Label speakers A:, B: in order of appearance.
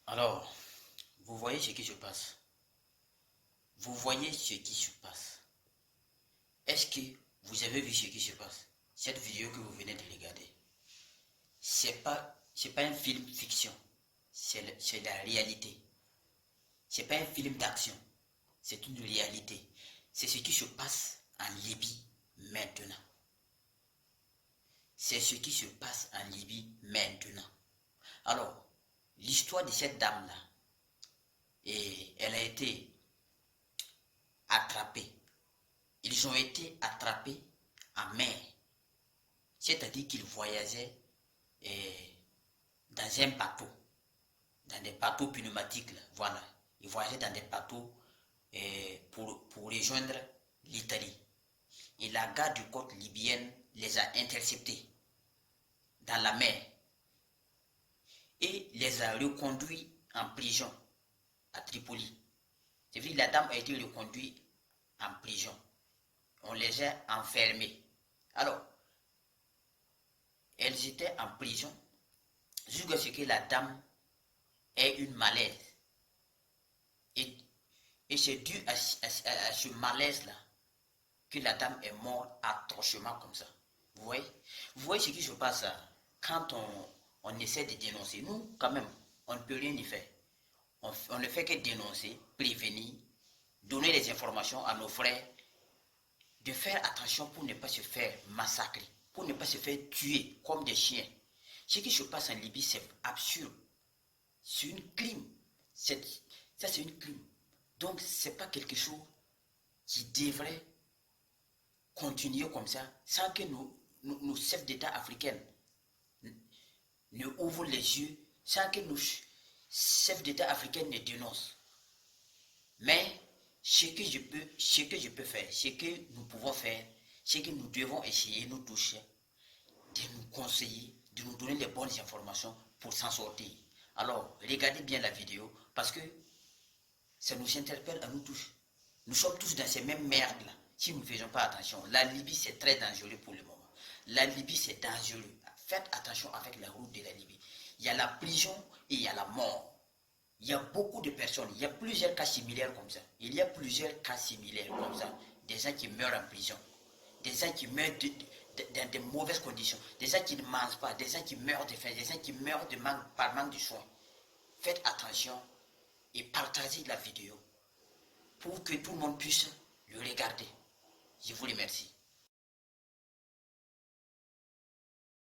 A: Alors, vous voyez ce qui se passe. Vous voyez ce qui se passe. Est-ce que vous avez vu ce qui se passe? Cette vidéo que vous venez de regarder, c'est pas un film fiction, c'est la réalité. C'est pas un film d'action, c'est une réalité. C'est ce qui se passe en Libye maintenant. C'est ce qui se passe en Libye maintenant. Alors, l'histoire de cette dame-là, et elle a été attrapés. Ils ont été attrapés en mer. C'est-à-dire qu'ils voyageaient dans un bateau. Dans des bateaux pneumatiques. Là. Voilà. Ils voyageaient dans des bateaux pour rejoindre l'Italie. Et la garde du côte libyenne les a interceptés dans la mer. Et les a reconduits en prison à Tripoli. C'est-à-dire que la dame a été reconduite en prison. On les a enfermés. Alors, elles étaient en prison jusqu'à ce que la dame ait une malaise. Et c'est dû à ce malaise-là que la dame est morte atrocement comme ça. Vous voyez ce qui se passe quand on essaie de dénoncer. Nous, quand même, on ne peut rien y faire. On ne fait que dénoncer, prévenir, donner des informations à nos frères, de faire attention pour ne pas se faire massacrer, pour ne pas se faire tuer comme des chiens. Ce qui se passe en Libye, c'est absurde. C'est une crime. Ça, c'est une crime. Donc, ce n'est pas quelque chose qui devrait continuer comme ça, sans que nos chefs d'État africains ne ouvrent les yeux, sans que nos chefs d'État africains ne dénoncent. Mais ce que je peux faire, ce que nous pouvons faire, c'est que nous devons essayer, nous toucher, de nous conseiller, de nous donner les bonnes informations pour s'en sortir. Alors, regardez bien la vidéo, parce que ça nous interpelle à nous tous. Nous sommes tous dans ces mêmes merdes-là, si nous ne faisons pas attention. La Libye, c'est très dangereux pour le moment. La Libye, c'est dangereux. Faites attention avec la route de la Libye. Il y a la prison et il y a la mort. Il y a beaucoup de personnes, il y a plusieurs cas similaires comme ça. Il y a plusieurs cas similaires comme ça. Des gens qui meurent en prison, des gens qui meurent dans de mauvaises conditions, des gens qui ne mangent pas, des gens qui meurent de faim, des gens qui meurent par manque de soins. Faites attention et partagez la vidéo pour que tout le monde puisse le regarder. Je vous remercie.